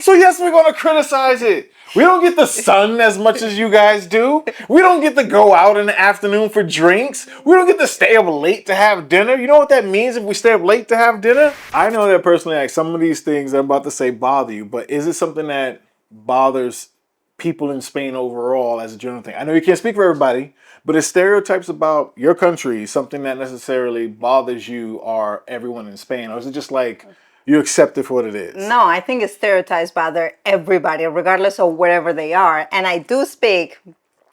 So yes, we're going to criticize it. We don't get the sun as much as you guys do. We don't get to go out in the afternoon for drinks. We don't get to stay up late to have dinner. You know what that means if we stay up late to have dinner? I know that personally, like some of these things I'm about to say bother you, but is it something that bothers people in Spain overall as a general thing? I know you can't speak for everybody, but is stereotypes about your country something that necessarily bothers you or everyone in Spain? Or is it just like you accept it for what it is? No, I think stereotypes bother everybody, regardless of wherever they are. And I do speak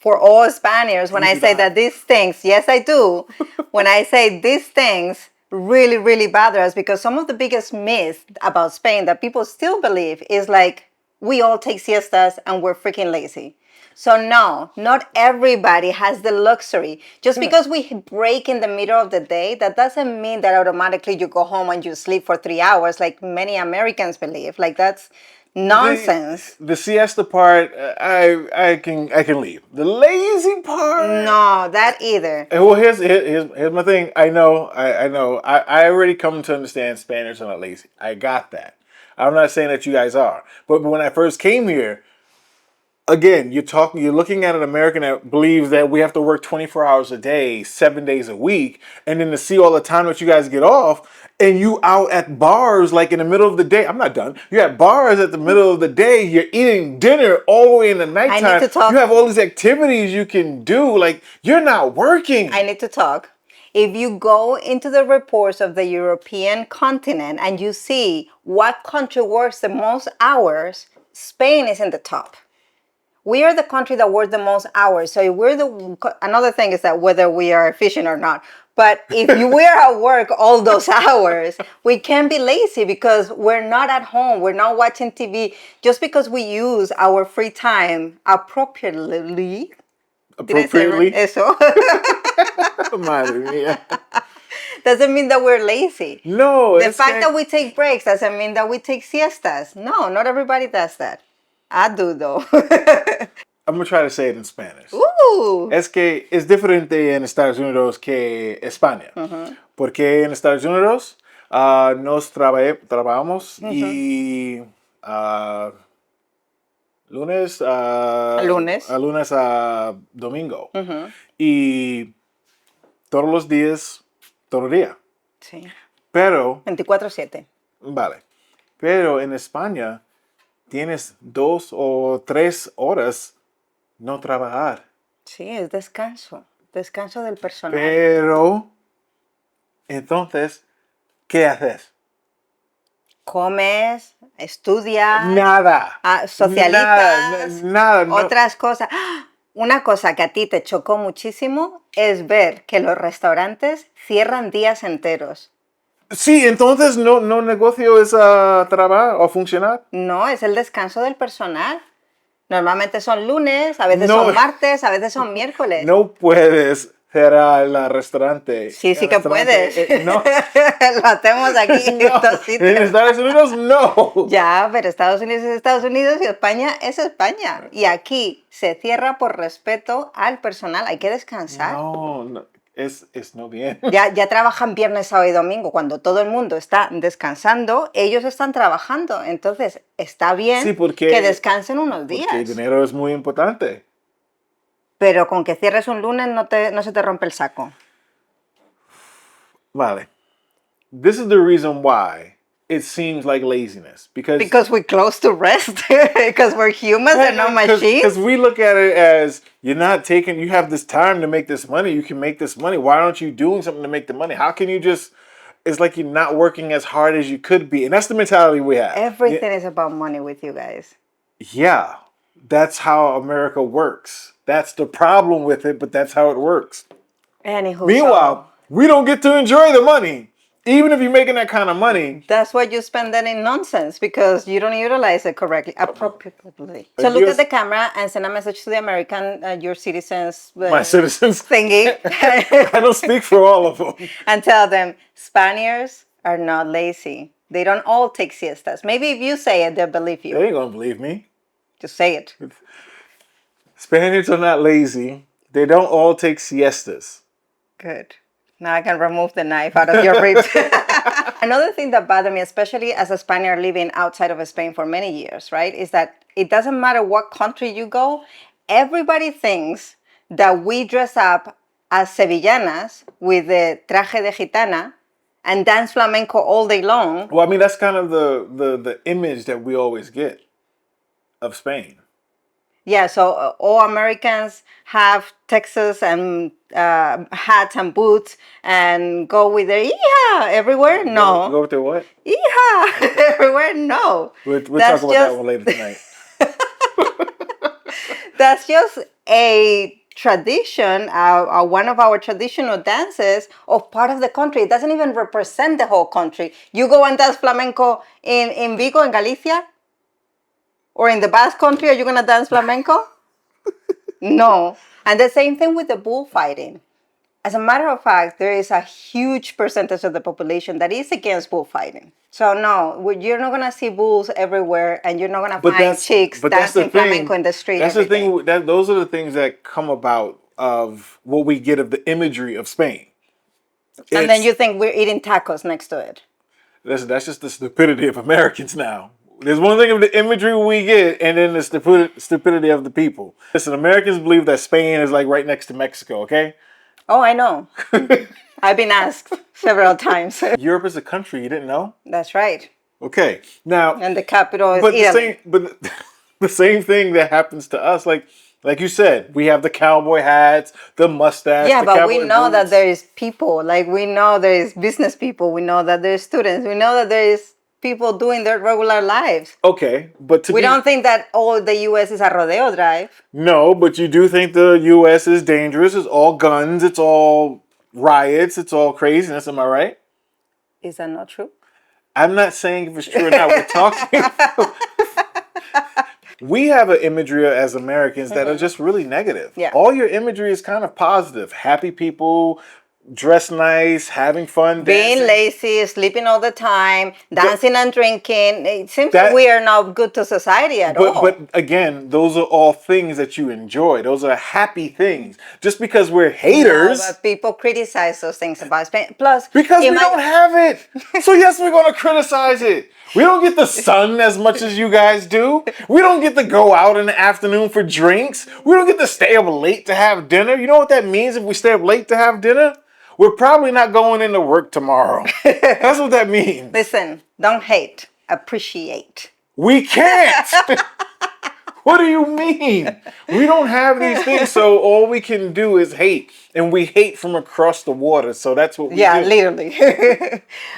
for all Spaniards when I say that these things, yes, I do. When I say these things really, really bother us, because some of the biggest myths about Spain that people still believe is like, we all take siestas and we're freaking lazy. So no, not everybody has the luxury. Just because we break in the middle of the day, that doesn't mean that automatically you go home and you sleep for 3 hours like many Americans believe. Like that's nonsense. The siesta part, I can leave. The lazy part, No, that either. Well, here's my thing. I know. I already come to understand Spaniards are not lazy. I got that. I'm not saying that you guys are, but when I first came here, again, you're looking at an American that believes that we have to work 24 hours a day, 7 days a week, and then to see all the time that you guys get off, and you out at bars like in the middle of the day. I'm not done. You're at bars at the middle of the day. You're eating dinner all the way in the nighttime. I need to talk. You have all these activities you can do. Like, you're not working. I need to talk. If you go into the reports of the European continent and you see what country works the most hours, Spain is in the top. We are the country that works the most hours. So another thing is that whether we are efficient or not. But if we are at work all those hours, we can't be lazy because we're not at home. We're not watching TV. Just because we use our free time appropriately. Appropriately. Eso. Madre mía. Doesn't mean that we're lazy. No. The fact that we take breaks doesn't mean that we take siestas. No, not everybody does that. I do though. I'm going to try to say it in Spanish. Ooh. Es que es diferente en Estados Unidos que España. Porque en Estados Unidos nos trabajamos y lunes a domingo. Y todos los días, todo el día. Sí. Pero 24/7. Vale. Pero en España tienes 2 o 3 horas no trabajar. Sí, es descanso. Descanso del personal. Pero, entonces, ¿qué haces? Comes, estudias. Nada. Socializas. Nada. Otras cosas. Una cosa que a ti te chocó muchísimo es ver que los restaurantes cierran días enteros. Sí, entonces no negocio es trabajar o funcionar. No, es el descanso del personal. Normalmente son lunes, a veces son martes, a veces son miércoles. No puedes cerrar el restaurante. Sí que puedes. No. Lo hacemos aquí en estos sitios. En Estados Unidos no. Ya, pero Estados Unidos es Estados Unidos y España es España. Y aquí se cierra por respeto al personal. Hay que descansar. No. Es no bien. Ya trabajan viernes, sábado y domingo. Cuando todo el mundo está descansando, ellos están trabajando. Entonces, está bien que descansen unos días. Porque el dinero es muy importante. Pero con que cierres un lunes no se te rompe el saco. Vale. This is the reason why it seems like laziness. Because we're close to rest. Because we're humans and not machines. Because we look at it as you have this time to make this money. You can make this money. Why aren't you doing something to make the money? How can you it's like you're not working as hard as you could be. And that's the mentality we have. Everything is about money with you guys. Yeah. That's how America works. That's the problem with it, but that's how it works. Anywho, meanwhile, we don't get to enjoy the money. Even if you're making that kind of money. That's why you spend that in nonsense, because you don't utilize it correctly, appropriately. So look at the camera and send a message to the American, your citizens. My citizens? Thingy. I don't speak for all of them. And tell them, Spaniards are not lazy. They don't all take siestas. Maybe if you say it, they'll believe you. They ain't gonna believe me. Just say it. Spaniards are not lazy. They don't all take siestas. Good. Now I can remove the knife out of your ribs. Another thing that bothered me, especially as a Spaniard living outside of Spain for many years, right, is that it doesn't matter what country you go, everybody thinks that we dress up as Sevillanas with the traje de gitana and dance flamenco all day long. Well, I mean, that's kind of the image that we always get of Spain. Yeah, so all Americans have Texas and hats and boots and go with their yeah everywhere. No, Go with the what? yeah everywhere. No, We'll talk about that one later tonight. That's just a tradition, one of our traditional dances of part of the country. It doesn't even represent the whole country. You go and dance flamenco in Vigo, in Galicia, or in the Basque country, are you going to dance flamenco? No. And the same thing with the bullfighting. As a matter of fact, there is a huge percentage of the population that is against bullfighting. So no, you're not gonna see bulls everywhere, and you're not gonna find chicks dancing flamenco in the street. That's the thing. Those are the things that come about of what we get of the imagery of Spain. And then you think we're eating tacos next to it. That's just the stupidity of Americans now. There's one thing of the imagery we get, and then the stupidity of the people. Listen, Americans believe that Spain is like right next to Mexico. Okay. Oh, I know. I've been asked several times. Europe is a country, you didn't know? That's right. Okay, now... And the capital is Italy. The same thing that happens to us, like you said, we have the cowboy hats, the mustache, yeah, the but we know boots. that there is people, like we know there is business people, we know that there is students, we know that there is people doing their regular lives. Okay, but we don't think that all the U.S. is a rodeo drive. No, but you do think the U.S. is dangerous. It's all guns. It's all riots. It's all craziness. Am I right? Is that not true? I'm not saying if it's true or not. We're talking. We have an imagery as Americans that are just really negative. Yeah. All your imagery is kind of positive. Happy people, dress nice, having fun, being dancing. lazy, sleeping all the time, dancing and drinking. It seems that we are not good to society at all. But again, those are all things that you enjoy. Those are happy things. Just because we're haters. No, but people criticize those things about Spain. Plus, because we don't have it. So yes, we're going to criticize it. We don't get the sun as much as you guys do. We don't get to go out in the afternoon for drinks. We don't get to stay up late to have dinner. You know what that means if we stay up late to have dinner? We're probably not going into work tomorrow. That's what that means. Listen, don't hate, appreciate. We can't. What do you mean? We don't have these things, so all we can do is hate. And we hate from across the water, so that's what we do. Yeah, literally.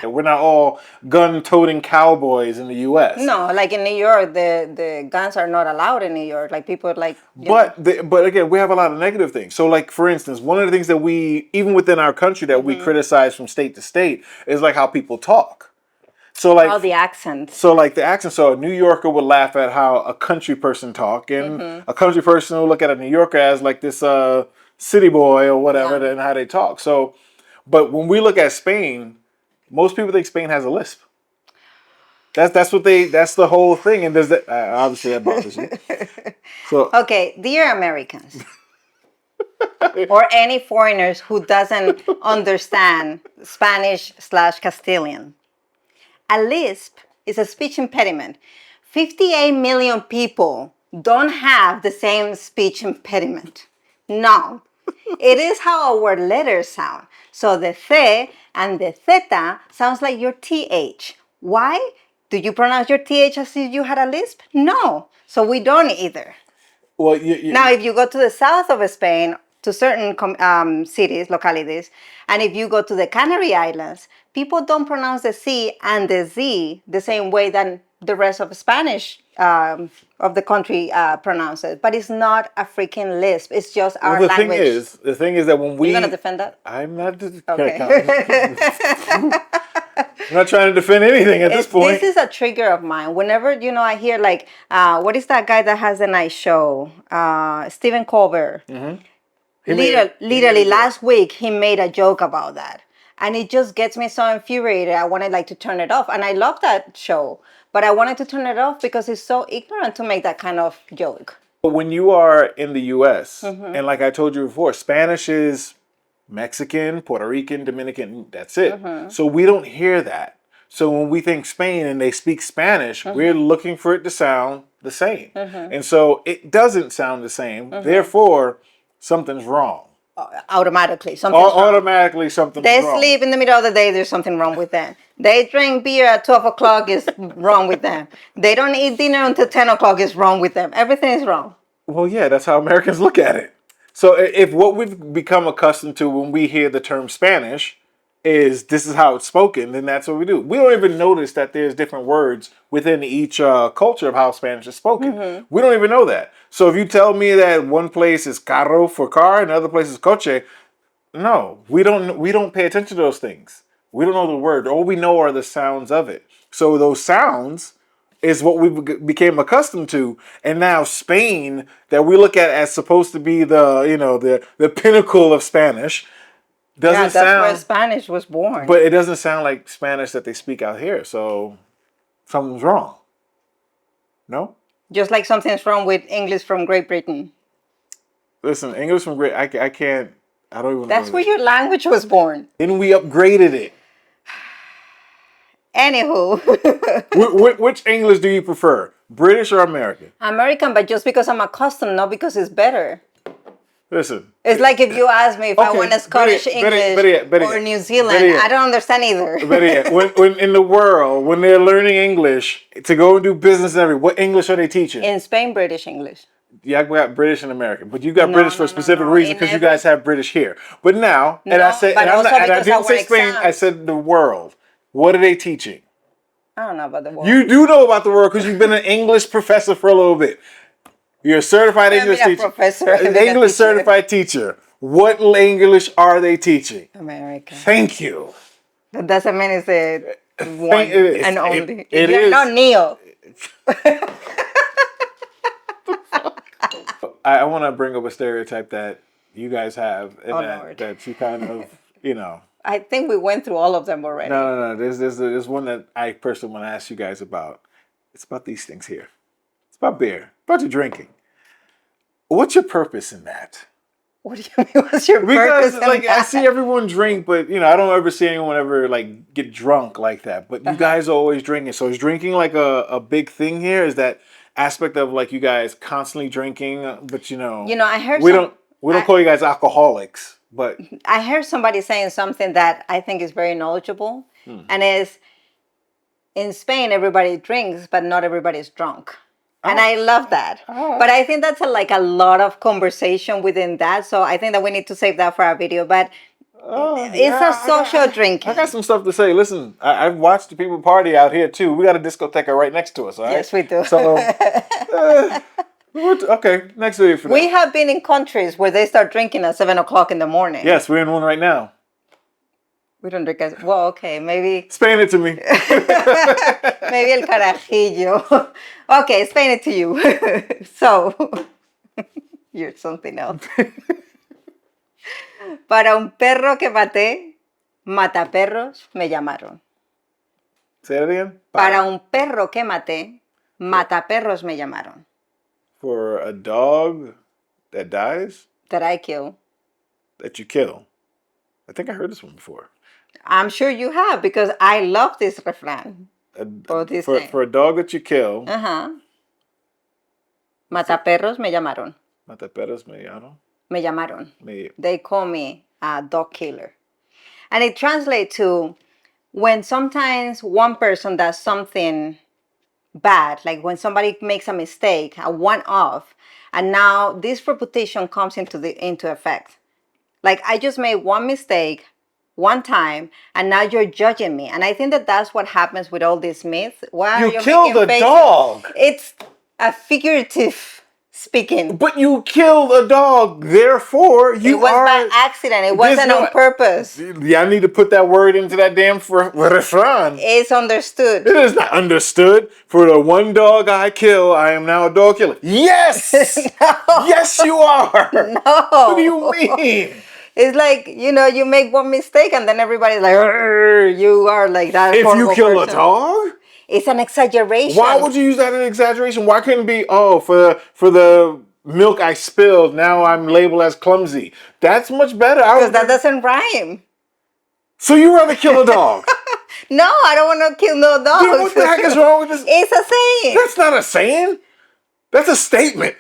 We're not all gun-toting cowboys in the U.S. No, like in New York, the guns are not allowed in New York. Like people like... But again, we have a lot of negative things. So like, for instance, one of the things that we, even within our country, that we criticize from state to state is like how people talk. So like the accent. So like the accent. So a New Yorker would laugh at how a country person talk, and a country person will look at a New Yorker as like this city boy or whatever, and how they talk. So, but when we look at Spain, most people think Spain has a lisp. That's the whole thing, and does that obviously that bothers you. So okay, dear Americans. Or any foreigners who doesn't understand Spanish/Castilian. A lisp is a speech impediment. 58 million people don't have the same speech impediment. No. It is how our letters sound. So the th and the theta sounds like your th. Why? Do you pronounce your th as if you had a lisp? No. So we don't either. Well, now, if you go to the south of Spain, to certain cities, localities, and if you go to the Canary Islands, people don't pronounce the C and the Z the same way that the rest of Spanish of the country pronounces. But it's not a freaking lisp. It's just our language. The thing is that when we... You're going to defend that? I'm not... Okay. I'm not trying to defend anything at this point. This is a trigger of mine. Whenever, I hear like, what is that guy that has a nice show? Stephen Colbert. Mm-hmm. Literally last week, he made a joke about that. And it just gets me so infuriated. I wanted to turn it off. And I love that show. But I wanted to turn it off because it's so ignorant to make that kind of joke. But when you are in the U.S., and like I told you before, Spanish is Mexican, Puerto Rican, Dominican, that's it. So we don't hear that. So when we think Spain and they speak Spanish, we're looking for it to sound the same. And so it doesn't sound the same. Therefore, something's wrong. Automatically, something's wrong. Automatically, something's They wrong. sleep in the middle of the day, there's something wrong with them. They drink beer at 12 o'clock, is wrong with them. They don't eat dinner until 10 o'clock, is wrong with them. Everything is wrong. Well, yeah, that's how Americans look at it. So if what we've become accustomed to when we hear the term Spanish is this is how it's spoken, then that's what we do. We don't even notice that there's different words within each culture of how Spanish is spoken. We don't even know that. So if you tell me that one place is carro for car and another place is coche, no, we don't pay attention to those things. We don't know the word. All we know are the sounds of it. So those sounds is what we became accustomed to, and now Spain, that we look at as supposed to be the pinnacle of Spanish, doesn't That's sound. where Spanish was born. But it doesn't sound like Spanish that they speak out here. So something's wrong. No. Just like something's wrong with English from Great Britain. Listen, English from Great. I can't. I don't even. That's know where that. your language was born. Then we upgraded it. Anywho. Which English do you prefer, British or American? American, but just because I'm accustomed, not because it's better. Listen. It's like if you ask me if I want a Scottish English or New Zealand, I don't understand either. But yeah, when in the world, when they're learning English to go and do business and everything, what English are they teaching? In Spain, British English. Yeah, we got British and American, but you got No, British for no, a specific no. reason In because you every- guys have British here. But now, and No, I said, but and, I'm also not, and I because didn't our say Spain, exams- I said the world. What are they teaching? I don't know about the word. You do know about the world because you've been an English professor for a little bit. You're a certified I'm English a teacher. professor. I'm An a English teacher. certified teacher. What English are they teaching? American. Thank you. That doesn't mean it's a one It is. and only. It You're is. not Neo. I want to bring up a stereotype that you guys have, and Oh, Lord. that you kind of, I think we went through all of them already. No. There's one that I personally want to ask you guys about. It's about these things here. It's about beer. About your drinking. What's your purpose in that? What do you mean? What's your Because purpose? in like I that? see everyone drink, but I don't ever see anyone ever like get drunk like that. But you guys are always drinking. So is drinking like a big thing here? Is that aspect of like you guys constantly drinking? But I heard we don't call you guys alcoholics, but I heard somebody saying something that I think is very knowledgeable, and is in Spain everybody drinks, but not everybody is drunk. And I love that. Oh. But I think that's a lot of conversation within that. So I think that we need to save that for our video. But it's a social drinking. I got some stuff to say. Listen, I've watched the people party out here too. We got a discotheque right next to us, all right? Yes, we do. So, okay, next video for that. We have been in countries where they start drinking at 7 o'clock in the morning. Yes, we're in one right now. We don't drink as well. Okay, maybe Explain it to me. maybe el carajillo. Okay, explain it to you. So you're something else. Para un perro que maté, mataperros me llamaron. Say it again. Para un perro que maté, mataperros me llamaron. For a dog that dies, That I kill. that you kill. I think I heard this one before. I'm sure you have, because I love this refrán. Or this thing. For a dog that you kill, Ajá. Mataperros me llamaron. mataperos me llamo. Me llamaron. Me. They call me a dog killer. And it translates to when sometimes one person does something bad, like when somebody makes a mistake, a one-off, and now this reputation comes into effect. Like I just made one mistake one time, and now you're judging me. And I think that that's what happens with all these myths. Why You are you killed making a faces? dog. It's a figurative speaking. But you killed a dog, therefore you It was are. by accident. It wasn't no- on purpose. Yeah, I need to put that word into that damn refrain. It's understood. It is not understood. For the one dog I kill, I am now a dog killer. Yes! Yes, you are! No. What do you mean? It's like, you make one mistake and then everybody's like, "Arr," you are like that. If you horrible kill person. a dog? It's an exaggeration. Why would you use that in exaggeration? Why couldn't it be, for the milk I spilled, now I'm labeled as clumsy. That's much better. Because that doesn't rhyme. So you rather kill a dog? No, I don't want to kill no dogs. Dude, what the heck is wrong with this? It's a saying. That's not a saying. That's a statement.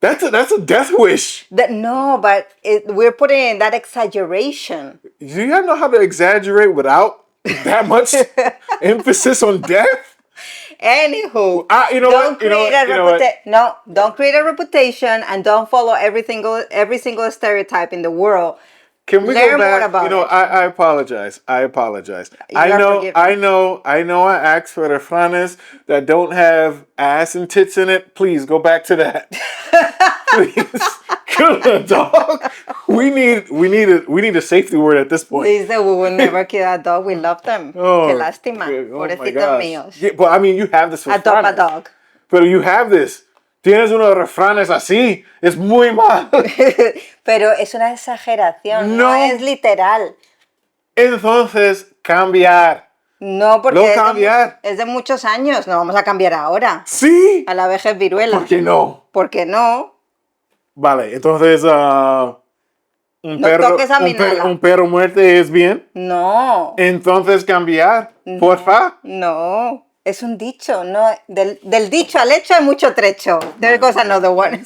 That's a death wish. No, but we're putting in that exaggeration. Do you know how to exaggerate without that much emphasis on death? Anywho, You know what? No, don't create a reputation and don't follow every single stereotype in the world. Can we Learn go back? more about it. I apologize. I are know. forgiven. I asked for refranes that don't have ass and tits in it. Please go back to that. Please, kill a dog. We need a safety word at this point. Dice, we will never kill a dog. We love them. Oh, Qué lástima. oh my Pobrecitos gosh. míos. Yeah, but I mean, you have this. Adopt a dog. Pero you have this. Tienes unos refranes así. Es muy mal. Pero es una exageración, no No. es literal. Entonces, cambiar. No, porque No cambiar. es de muchos años. No vamos a cambiar ahora. Sí. A la vejez viruela. ¿Por qué no? ¿Por qué no? Vale, entonces, No toques a mi nala. un perro muerte es bien. No. Entonces, cambiar. Porfa. No. Es un dicho, no. Del dicho al hecho hay mucho trecho. There goes another one.